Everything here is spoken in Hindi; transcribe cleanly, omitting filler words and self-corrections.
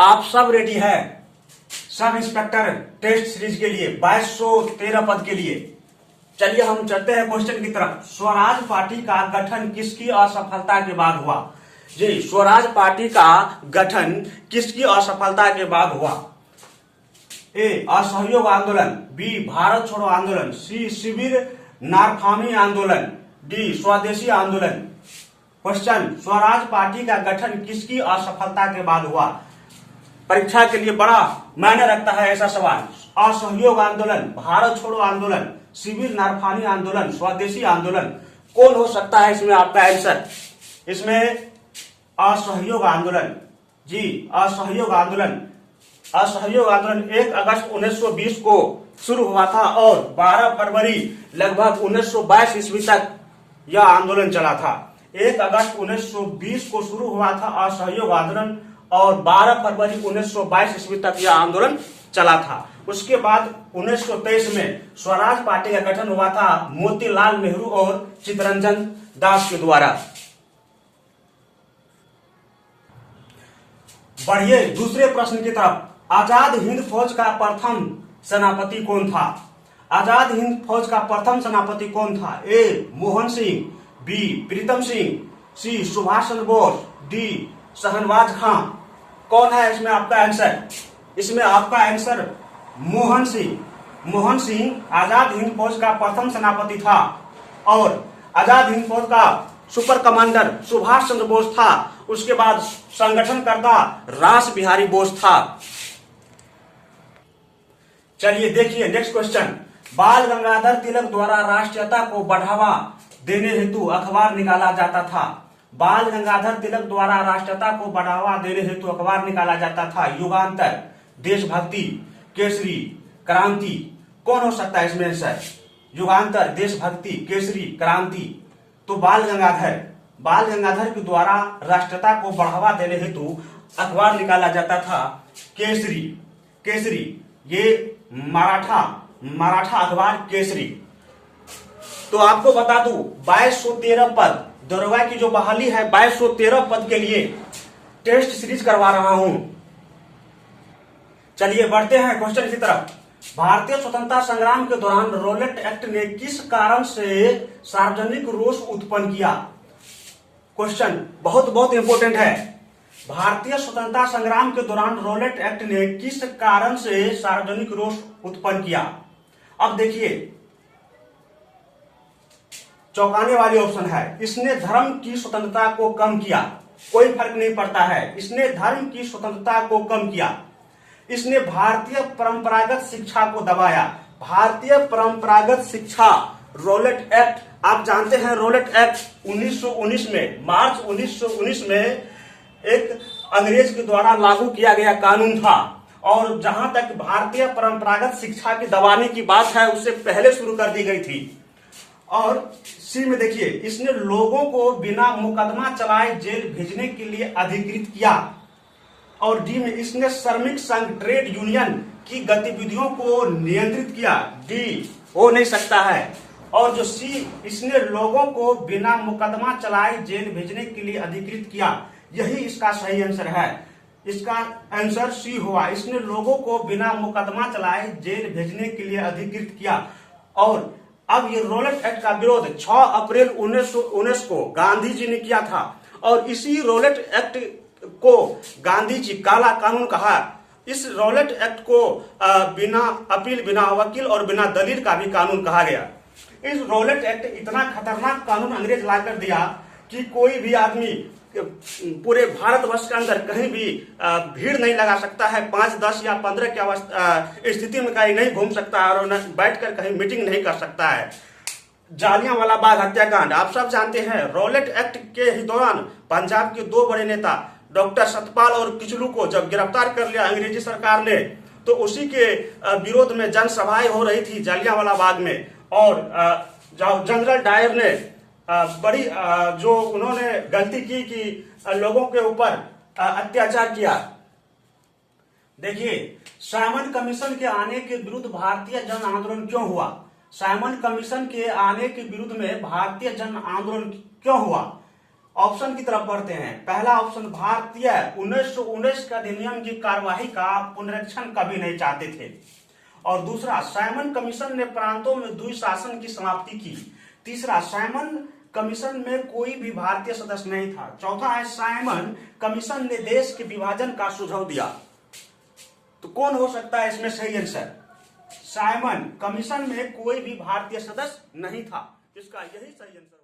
आप सब रेडी है सब इंस्पेक्टर टेस्ट सीरीज के लिए 2213 पद के लिए। चलिए हम चलते हैं क्वेश्चन की तरफ। स्वराज पार्टी का गठन किसकी असफलता के बाद हुआ? जी, स्वराज पार्टी का गठन किसकी असफलता के बाद हुआ? ए, असहयोग आंदोलन, बी, भारत छोड़ो आंदोलन, सी, शिविर नारफामी आंदोलन, डी, स्वदेशी आंदोलन। क्वेश्चन, स्वराज पार्टी का गठन किसकी असफलता के बाद हुआ? परीक्षा के लिए बड़ा मायने रखता है ऐसा सवाल। असहयोग आंदोलन, भारत छोड़ो आंदोलन, शिविर नारफानी आंदोलन, स्वदेशी आंदोलन, कौन हो सकता है इसमें आपका आंसर? इसमें असहयोग आंदोलन। जी, असहयोग आंदोलन। असहयोग आंदोलन 1 अगस्त 1920 को शुरू हुआ था और 12 फरवरी लगभग 1922 ईस्वी तक यह आंदोलन चला था। 1 अगस्त 1920 को शुरू हुआ था असहयोग आंदोलन और 12 फरवरी 1922 ईस्वी तक यह आंदोलन चला था। उसके बाद 1923 में स्वराज पार्टी का गठन हुआ था मोतीलाल नेहरू और चित्तरंजन दास के द्वारा। बढ़िए दूसरे प्रश्न की तरफ। आजाद हिंद फौज का प्रथम सेनापति कौन था? आजाद हिंद फौज का प्रथम सेनापति कौन था? ए, मोहन सिंह, बी, प्रीतम सिंह, सी, सुभाष चंद्र बोस, डी, शहनवाज खां। कौन है इसमें आपका आंसर? इसमें आपका आंसर मोहन सिंह। मोहन सिंह आजाद हिंद फौज का प्रथम सेनापति था और आजाद हिंद फौज का सुपर कमांडर सुभाष चंद्र बोस था। उसके बाद संगठनकर्ता रास बिहारी बोस था। चलिए देखिए नेक्स्ट क्वेश्चन। बाल गंगाधर तिलक द्वारा राष्ट्रीयता को बढ़ावा देने हेतु अखबार निकाला जाता था। बाल गंगाधर तिलक द्वारा राष्ट्रीयता को बढ़ावा देने हेतु अखबार निकाला जाता था। युगांतर, देशभक्ति, केसरी, क्रांति। कौन हो सकता है इसमें आंसर? युगांतर, देशभक्ति, केसरी, क्रांति। तो बाल गंगाधर के द्वारा राष्ट्रीयता को बढ़ावा देने हेतु अखबार निकाला जाता था केसरी। ये मराठा अखबार केसरी। तो आपको बता दूं 2213 पद, दरोगा की जो बहाली है 2213 पद के लिए टेस्ट सीरीज करवा रहा हूं। चलिए बढ़ते हैं क्वेश्चन की तरफ। भारतीय स्वतंत्रता संग्राम के दौरान रॉलेट एक्ट ने किस कारण से सार्वजनिक रोष उत्पन्न किया? क्वेश्चन बहुत इंपोर्टेंट है। भारतीय स्वतंत्रता संग्राम के दौरान रॉलेट एक्ट ने किस कारण से सार्वजनिक रोष उत्पन्न किया? अब देखिए चौंकाने वाली ऑप्शन है। इसने धर्म की स्वतंत्रता को कम किया। कोई फर्क नहीं पड़ता है। इसने धर्म की स्वतंत्रता को कम किया। इसने भारतीय परंपरागत शिक्षा को दबाया। भारतीय परंपरागत शिक्षा, रॉलेट एक्ट, आप जानते हैं रॉलेट एक्ट 1919 में, मार्च 1919 में एक अंग्रेज के द्वारा लागू किया गया कानून था और जहां तक भारतीय परंपरागत शिक्षा की दबाने की बात है उससे पहले शुरू कर दी गई थी। और सी में देखिए, इसने लोगों को बिना मुकदमा चलाए जेल भेजने के लिए अधिकृत किया। और डी में इसने श्रमिक संघ, ट्रेड यूनियन की गतिविधियों को नियंत्रित किया। डी हो नहीं सकता है। और जो सी, इसने लोगों को बिना मुकदमा चलाए जेल भेजने के लिए अधिकृत किया, यही इसका सही आंसर है। इसका आंसर सी हुआ। इसने लोगों को बिना मुकदमा चलाए जेल भेजने के लिए अधिकृत किया। और अब ये रॉलेट एक्ट का विरोध 6 अप्रैल 1919 को गांधी जी ने किया था और इसी रॉलेट एक्ट को गांधी जी काला कानून कहा। इस रॉलेट एक्ट को बिना अपील, बिना वकील और बिना दलील का भी कानून कहा गया। इस रॉलेट एक्ट इतना खतरनाक कानून अंग्रेज लाकर दिया कि कोई भी आदमी पूरे भारतवर्ष के अंदर कहीं भी भीड़ नहीं लगा सकता है। 5, 10 या 15 की स्थिति में कहीं नहीं घूम सकता है और बैठकर कहीं मीटिंग नहीं कर सकता है। जालियांवाला बाग हत्याकांड आप सब जानते हैं। रॉलेट एक्ट के ही दौरान पंजाब के 2 बड़े नेता डॉक्टर सतपाल और किचलू को जब गिरफ्तार कर लिया अंग्रेजी सरकार ने, तो उसी के विरोध में जनसभाएं हो रही थी जालियांवाला बाग में। और जनरल डायर ने बड़ी जो उन्होंने गलती की कि लोगों के ऊपर अत्याचार किया। देखिए, साइमन कमीशन के आने के विरुद्ध भारतीय जन आंदोलन क्यों हुआ? साइमन कमीशन के आने के विरुद्ध में भारतीय जन आंदोलन क्यों हुआ? ऑप्शन की तरफ बढ़ते हैं। पहला ऑप्शन, भारतीय 1919 का अधिनियम की कार्यवाही का पुनरीक्षण कभी नहीं चाहते थे। और दूसरा, साइमन कमीशन ने प्रांतों में द्विशासन की समाप्ति की। तीसरा, साइमन कमीशन में कोई भी भारतीय सदस्य नहीं था। चौथा है, साइमन कमीशन ने देश के विभाजन का सुझाव दिया। तो कौन हो सकता है इसमें सही आंसर? साइमन कमीशन में कोई भी भारतीय सदस्य नहीं था, इसका यही सही आंसर।